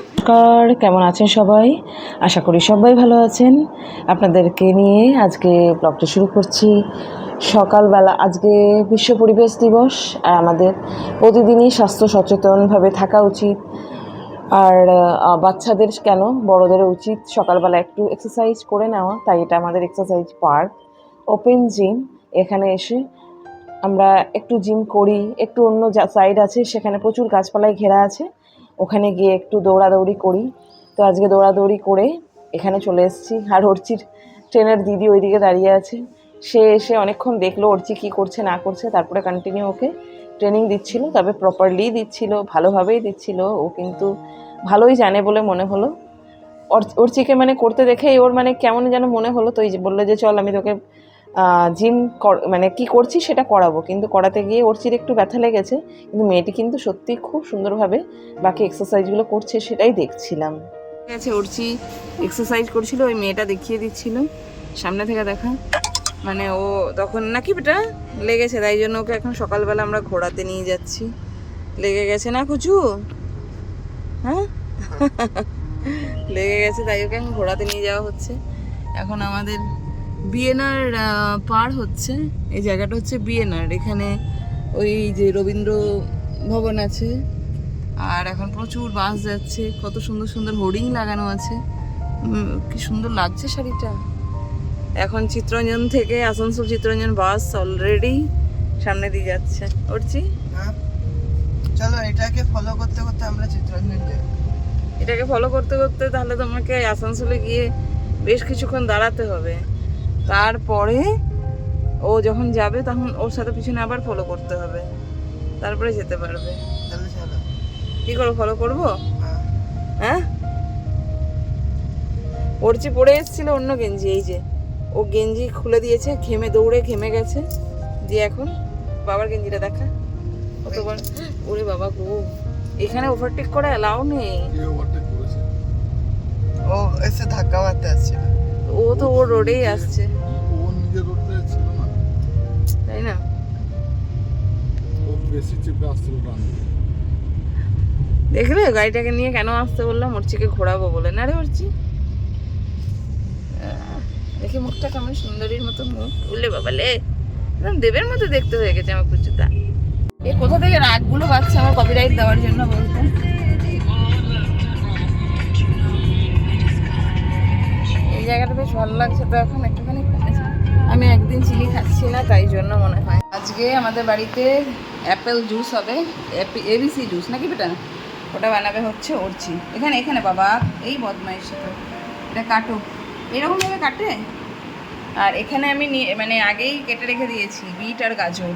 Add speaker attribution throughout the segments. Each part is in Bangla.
Speaker 1: নমস্কার, কেমন আছেন সবাই? আশা করি সবাই ভালো আছেন। আপনাদেরকে নিয়ে আজকে ব্লগটা শুরু করছি সকালবেলা। আজকে বিশ্ব পরিবেশ দিবস, আর আমাদের প্রতিদিনই স্বাস্থ্য সচেতনভাবে থাকা উচিত। আর বাচ্চাদের কেন, বড়দেরও উচিত সকালবেলা একটু এক্সারসাইজ করে নেওয়া। তাই এটা আমাদের এক্সারসাইজ পার্ক, ওপেন জিম। এখানে এসে আমরা একটু জিম করি। একটু অন্য সাইড আছে, সেখানে প্রচুর গাছপালায় ঘেরা আছে, ওখানে গিয়ে একটু দৌড়াদৌড়ি করি। তো আজকে দৌড়াদৌড়ি করে এখানে চলে এসেছি। আর অর্চির ট্রেনার দিদি ওইদিকে দাঁড়িয়ে আছে। সে এসে অনেকক্ষণ দেখলো অর্চি কী করছে না করছে, তারপরে কন্টিনিউ ওকে ট্রেনিং দিচ্ছিল। তবে প্রপারলি দিচ্ছিল, ভালোভাবেই দিচ্ছিল। ও কিন্তু ভালোই জানে বলে মনে হলো। অর্চিকে মানে করতে দেখেই ওর মানে কেমন যেন মনে হলো। তো এই যে বললো যে চল আমি তোকে জিম মানে কি করছি সেটা করাবো। কিন্তু করাতে গিয়ে অর্চির একটু ব্যথা লেগেছে, কিন্তু মেয়েটি কিন্তু সত্যি খুব সুন্দরভাবে বাকি এক্সারসাইজগুলো করছে, সেটাই দেখছিলাম। ঠিক আছে, অর্চি এক্সারসাইজ করছিল, ওই মেয়েটা দেখিয়ে দিচ্ছিল সামনে থেকে দেখা। মানে ও তখন নাকি বেটা লেগেছে, তাই জন্য ওকে এখন সকালবেলা আমরা ঘোরাতে নিয়ে যাচ্ছি। লেগে গেছে না কুচু? হ্যাঁ লেগে গেছে, তাই ওকে এখন ঘোরাতে নিয়ে যাওয়া হচ্ছে। এখন আমাদের বিএনআর পার হচ্ছে। এই জায়গাটা হচ্ছে বিএনআর। এখানে ওই যে রবীন্দ্র ভবন আছে, আর এখন প্রচুর বাস যাচ্ছে। কত সুন্দর সুন্দর হোর্ডিং লাগানো আছে, কি সুন্দর লাগছে শাড়িটা। এখন চিত্তরঞ্জন থেকে আসানসোল চিত্তরঞ্জন বাস অলরেডি সামনে দিয়ে যাচ্ছে। উঠছি,
Speaker 2: চলো এটাকে ফলো করতে করতে আমরা চিত্তরঞ্জন যাই।
Speaker 1: এটাকে ফলো করতে করতে তাহলে তোমাকে আসানসোলে গিয়ে বেশ কিছুক্ষণ দাঁড়াতে হবে। তারপরে ও যখন যাবে তখন ওর সাথে পিছনে আবার ফলো করতে হবে, তারপরে যেতে পারবে।
Speaker 2: তাহলে চলো।
Speaker 1: কি করবো, ফলো করবো? হ্যাঁ, অর্চি পরে এসেছিল অন্য গেঞ্জি, এই যে ও গেঞ্জি খুলে দিয়েছে, ঘেমে দৌড়ে ঘেমে গেছে। দিয়ে এখন বাবার গেঞ্জিটা দেখা কতবার। ওরে বাবা গো, এখানে ওভারটেক করা এলাও নেই।
Speaker 2: ও এসে ধাক্কা মারতে আসছিল।
Speaker 1: ও তো ওর রোডেই আসছে,
Speaker 3: ওর নিজের রোডে ছিল না,
Speaker 1: তাই না?
Speaker 3: ও বেশি চেপে আসছিল ডান দিকে।
Speaker 1: দেখলে গাড়িটাকে নিয়ে কেন আসতে বললাম? অর্চিকে ঘোরাবো বলে না রে অর্চি। দেখি মুখটা কেমন সুন্দরীর মতো মুখ, উল্লে বাবালে একদম দেবের মতো দেখতে হয়ে গেছে আমার কুচুটা। এ কোথা থেকে রাগগুলো পাচ্ছে আমার কপিরাইট দেওয়ার জন্য বলতে। এই জায়গাটা বেশ ভালো লাগছে, তো এখন একটুখানি কমেছে। আমি একদিন চিনি খাচ্ছি না, তাই জন্য মনে হয়। আজকে আমাদের বাড়িতে অ্যাপেল জুস হবে, এবিসি জুস নাকি বেটা, ওটা বানাবে হচ্ছে অর্চি। এখানে এখানে বাবা এই বদমাইশ, এটা কাটো, এরকমভাবে কাটে। আর এখানে আমি মানে আগেই কেটে রেখে দিয়েছি বিট আর গাজর,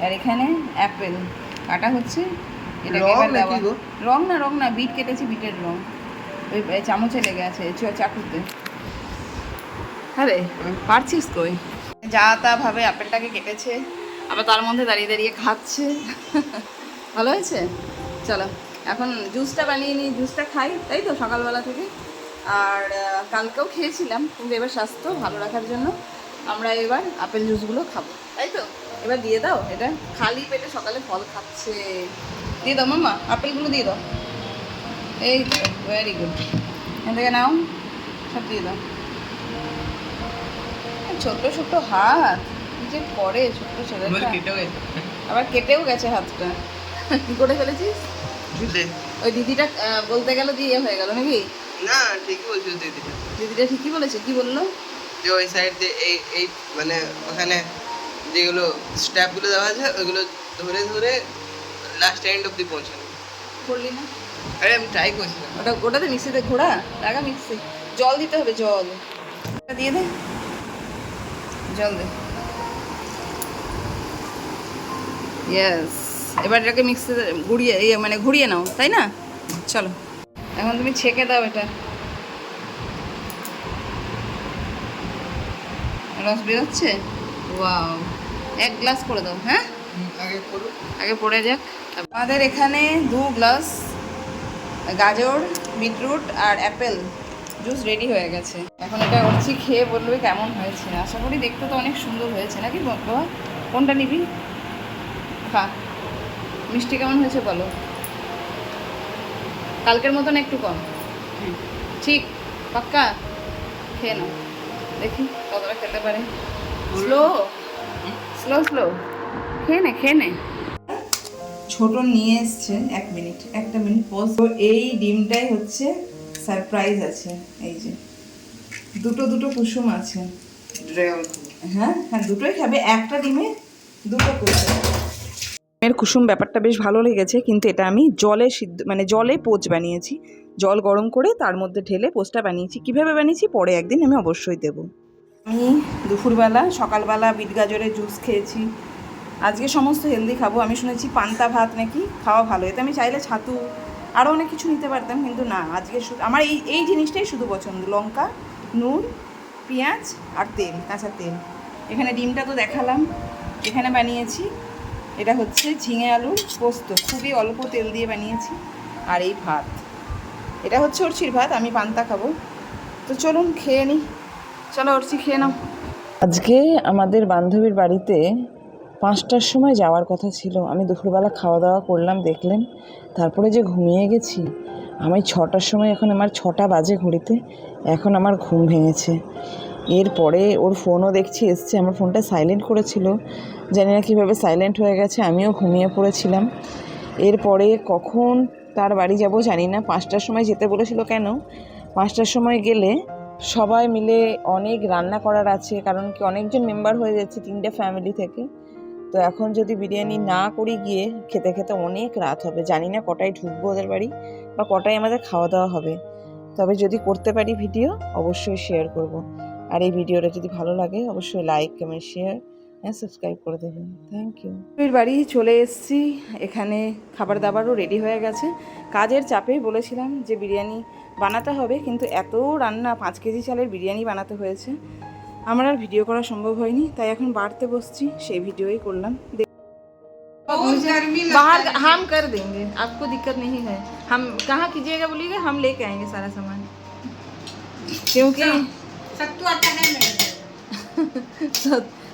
Speaker 1: আর এখানে অ্যাপেল কাটা হচ্ছে। এটাকে এবার দেওয়া। রং না বিট কেটেছি, বিটের রং ওই চামচে লেগে আছে চাকুতে। আরে পারছিস কই? যা তা ভাবে আপেলটাকে কেটেছে, আবার তার মধ্যে দাঁড়িয়ে দাঁড়িয়ে খাচ্ছে। ভালো হয়েছে। চলো এখন জুসটা বানিয়ে নিই, জুসটা খাই, তাই তো সকালবেলা থেকে। আর কালকেও খেয়েছিলাম, কিন্তু এবার স্বাস্থ্য ভালো রাখার জন্য আমরা এবার আপেল জুসগুলো খাবো, তাই তো? এবার দিয়ে দাও, এটা খালি পেটে সকালে ফল খাচ্ছে। দিয়ে দাও মাম্মা, আপেলগুলো দিয়ে দাও। এই তো, ভেরি গুড। এখান থেকে নাও, সব দিয়ে দাও। ছোট্ট ছোট্ট হাত, কি যে করে ছোট্ট ছেলেটা। আবার কেটেও গেছে হাতটা। কি করে ফেলেছিস? ওই দিদিটা বলতে গেল দিয়ে হয়ে গেল নাকি?
Speaker 2: না, ঠিকই বলছো দিদিটা।
Speaker 1: দিদিটা ঠিকই বলেছে। কি বললো?
Speaker 2: যে ওই সাইড দিয়ে এই মানে ওখানে যেগুলো স্ট্যাপগুলো দেওয়া আছে ওইগুলো ধরে ধরে লাস্ট এন্ড অব্দি পৌঁছানো।
Speaker 1: করলি না?
Speaker 2: আরে আমি ট্রাই করছিলাম।
Speaker 1: ওটাতে মিক্সিতে ঘোড়া লাগা, মিক্সি জল দিতে হবে, জল দিয়ে দে, জল দে। ইয়েস, এবার এটাকে মিক্সিতে ঘুরিয়ে মানে ঘুরিয়ে নাও, তাই না? চলো এখন তুমি ছেঁকে দাও এটা। রস বেরোচ্ছে, ওয়াও। 1 গ্লাস করে দাও। হ্যাঁ, আগে পড়ে যাক। আমাদের এখানে 2 গ্লাস গাজর, বিটরুট আর অ্যাপেল জুস রেডি হয়ে গেছে। এখন এটা অর্চি খেয়ে বলবে কেমন হয়েছে। আশা করি দেখতে তো অনেক সুন্দর হয়েছে নাকি বাবা? কোনটা নিবি? খা,
Speaker 4: মিষ্টি কেমন হয়েছে বলো, কালকের মতন একটু কম, ঠিক পাক্কা? খেয়ে নাও, দেখি কতটা খেতে পারে। স্লো স্লো স্লো খেয়ে নে, খেয়ে নে। ছোট নিয়ে এসছে, একটা মিনিট পজ। তো এই ডিমটাই হচ্ছে সারপ্রাইজ আছে, এই যে দুটো দুটো কুসুম আছে। হ্যাঁ হ্যাঁ, দুটোই খাবে, একটা ডিমে দুটো কুসুম। ডিমের কুসুম ব্যাপারটা বেশ ভালো লেগেছে, কিন্তু এটা আমি জলে সিদ্ধ, মানে জলে পোচ বানিয়েছি, জল গরম করে তার মধ্যে ঢেলে পোচটা বানিয়েছি। কিভাবে বানিয়েছি পরে একদিন আমি অবশ্যই দেবো। আমি দুপুরবেলা সকালবেলা বিট গাজরের জুস খেয়েছি। আজকে সমস্ত হেলদি খাবো। আমি শুনেছি পান্তা ভাত নাকি খাওয়া ভালো, এতে আমি চাইলে ছাতু আরও অনেক কিছু নিতে পারতাম, কিন্তু না, আজকে আমার এই জিনিসটাই শুধু পছন্দ, লঙ্কা, নুন, পেঁয়াজ আর তেল, কাঁচা তেল। এখানে ডিমটা তো দেখালাম, এখানে বানিয়েছি, এটা হচ্ছে ঝিঙে আলুর পোস্ত, খুবই অল্প তেল দিয়ে বানিয়েছি। আর এই ভাত, এটা হচ্ছে অর্চির ভাত, আমি পান্তা খাবো। তো চলুন খেয়ে নিই, চলো অর্চি খেয়ে নাও।
Speaker 1: আজকে আমাদের বান্ধবীর বাড়িতে 5টার সময় যাওয়ার কথা ছিল। আমি দুপুরবেলা খাওয়া দাওয়া করলাম, দেখলেন, তারপরে যে ঘুমিয়ে গেছি। আমি 6টার সময়, এখন আমার 6টা বাজে ঘড়িতে, এখন আমার ঘুম ভেঙেছে। এরপরে ওর ফোনও দেখছি এসছে, আমার ফোনটা সাইলেন্ট করেছিল, জানি না কীভাবে সাইলেন্ট হয়ে গেছে, আমিও ঘুমিয়ে পড়েছিলাম। এরপরে কখন তার বাড়ি যাব জানি না, 5টার সময় যেতে বলেছিল। কেন 5টার সময় গেলে সবাই মিলে অনেক রান্না করার আছে, কারণ কি অনেকজন মেম্বার হয়ে যাচ্ছে 3টে ফ্যামিলি থেকে। তো এখন যদি বিরিয়ানি না করি গিয়ে খেতে খেতে অনেক রাত হবে, জানি না কটায় ঢুকবো ওদের বাড়ি বা কটায় আমাদের খাওয়া দাওয়া হবে। তবে যদি করতে পারি ভিডিও অবশ্যই শেয়ার করব। আর এই ভিডিওটা যদি ভালো লাগে অবশ্যই লাইক, কমেন্ট, শেয়ার হ্যাঁ সাবস্ক্রাইব করে দেবেন। Thank you. বাড়ি চলে এসেছি, এখানে খাবার দাবারও রেডি হয়ে গেছে। কাজের চাপে বলেছিলাম যে বিরিয়ানি বানাতে হবে, কিন্তু এত রান্না, 5 কেজি চালের বিরিয়ানি বানাতে হয়েছে, আমার আর ভিডিও করা সম্ভব হয়নি। তাই এখন বাড়তে বসছি, সেই ভিডিওই করলাম। बाहर हम कर देंगे, आपको दिक्कत नहीं है। हम कहाँ कीजिएगा बोलिएगा, हम लेके आएंगे सारा सामान, क्योंकि
Speaker 5: सत्तू आता है मेरे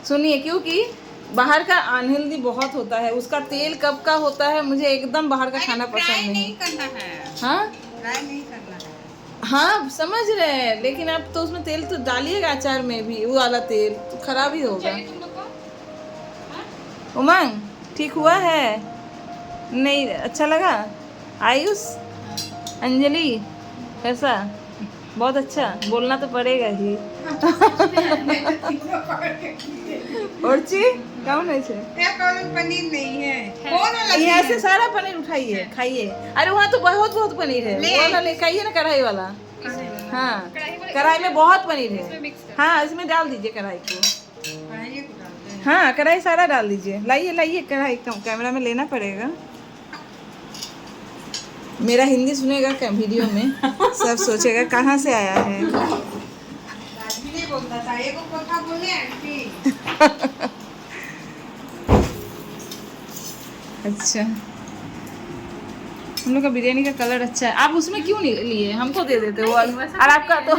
Speaker 4: सुनिए, क्योंकि बाहर का अनहेल्दी बहुत होता है, उसका तेल कब का होता है, मुझे एकदम बाहर का खाना पसंद नहीं।
Speaker 5: करना है,
Speaker 4: हाँ
Speaker 5: फ्राई नहीं करना है।
Speaker 4: हाँ समझ रहे हैं, लेकिन आप तो उसमें तेल तो डालिएगा, अचार में भी वो वाला तेल तो खराब ही होगा। उमंग ठीक हुआ है? नहीं अच्छा लगा? आयुष, अंजलि कैसा? बहुत अच्छा, बोलना तो पड़ेगा ही। औरची कौन है छे?
Speaker 5: पनीर नहीं है, कौन वाला
Speaker 4: यहाँ से सारा पनीर उठाइए, खाइए। अरे वहाँ तो बहुत बहुत पनीर है, वो वाला ले खाइए ना, कढ़ाई वाला। हाँ कढ़ाई में बहुत पनीर है। हाँ इसमें डाल दीजिए कढ़ाई को, हाँ कढ़ाई सारा डाल दीजिए। लाइए लाइए कढ़ाई, कैमरा में लेना पड़ेगा। मेरा हिंदी सुनेगा क्या वीडियो में, सब सोचेगा कहाँ से आया है।
Speaker 5: बोलता था एक কথা बोले आंटी।
Speaker 4: अच्छा हम लोग का बिरयानी का कलर अच्छा है, आप उसमें क्यों नहीं लिए, हमको दे देते वो। और आपका तो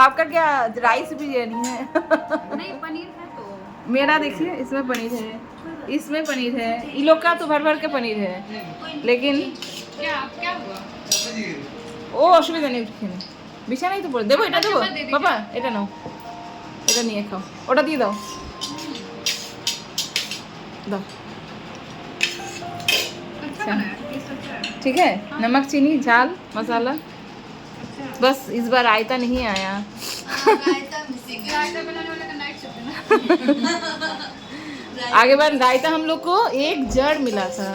Speaker 4: आपका क्या राइस बिरयानी है?
Speaker 6: नहीं पनीर है तो
Speaker 4: मेरा देखिए, इसमें पनीर है, इसमें पनीर है, इन लोग का तो भर भर के पनीर है, लेकिन
Speaker 6: क्या हुआ?
Speaker 4: ও অসুবিধা নেই, উঠে বিছানাই তো পড়ে দেবো। এটা দেবো বাবা, এটা নাও, এটা নিয়ে খাও, ওটা দিয়ে দাও, দাও।
Speaker 6: अच्छा बनाया, टेस्ट अच्छा है।
Speaker 4: ठीक है, नमक, चीनी, झाल, मसाला, बस इस बार रायता नहीं आया।
Speaker 6: रायता बनाने वाले का नाइट शिफ्ट है ना।
Speaker 4: आगे बार रायता हम लोग को एक जड़ मिला था,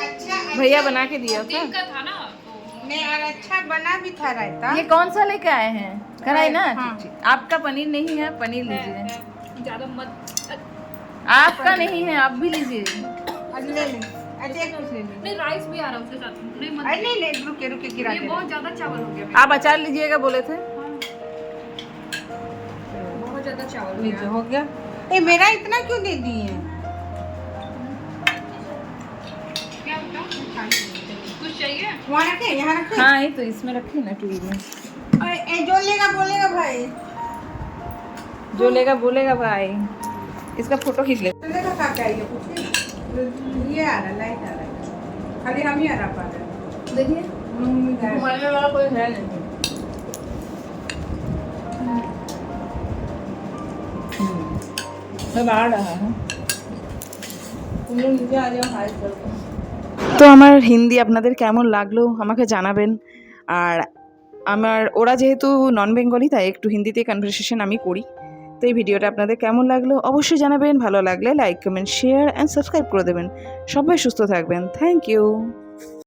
Speaker 5: अच्छा
Speaker 4: भैया बना के दिया था।
Speaker 6: दिन का था ना
Speaker 5: मैं और अच्छा बना भी था रायता।
Speaker 4: ये कौन सा लेके आए हैं? कढ़ाई ना?
Speaker 5: हाँ।
Speaker 4: आपका पनीर नहीं है, पनीर लीजिए।
Speaker 6: ज्यादा मत।
Speaker 4: आपका नहीं है, आप भी लीजिए।
Speaker 5: ले ले, अच्छा एक ले ले।
Speaker 6: नहीं राइस भी आ रहा है उसके साथ, नहीं मत।
Speaker 5: अरे नहीं नहीं, रुके रुके गिरा
Speaker 6: ये
Speaker 5: दे।
Speaker 6: बहुत ज्यादा चावल हो गया,
Speaker 4: आप अचार लीजिएगा बोले थे।
Speaker 6: बहुत ज्यादा चावल हो
Speaker 5: नीचे
Speaker 6: गया।
Speaker 5: हो गया। ए मेरा इतना क्यों दे दिए?
Speaker 6: क्या कुछ चाहिए?
Speaker 5: वहाँ रखे, यहाँ रखे।
Speaker 4: हाँ ये तो इसमें रखी ना टूल में।
Speaker 5: अरे ए जो लेगा बोलेगा भाई।
Speaker 4: जो लेगा बोलेगा भाई। इसका फोटो खींच ले।
Speaker 5: लेगा क्या चाहिए कुछ? ये आ रहा, लाइट आ रहा है। खाली हम ही हरा पा रहे हैं।
Speaker 4: देखिए घुमाने वाला कोई है नहीं। मैं बाहर रहा है, तुम लोग नीचे आ जाओ, हाय करके।
Speaker 1: তো আমার হিন্দি আপনাদের কেমন লাগলো আমাকে জানাবেন। আর ওরা যেহেতু নন বেঙ্গলি তাই একটু হিন্দিতে কনভারসেশন আমি করি। তো এই ভিডিওটা আপনাদের কেমন লাগলো অবশ্যই জানাবেন। ভালো লাগলে like comment share and subscribe করে দেবেন। সবাই সুস্থ থাকবেন। Thank you.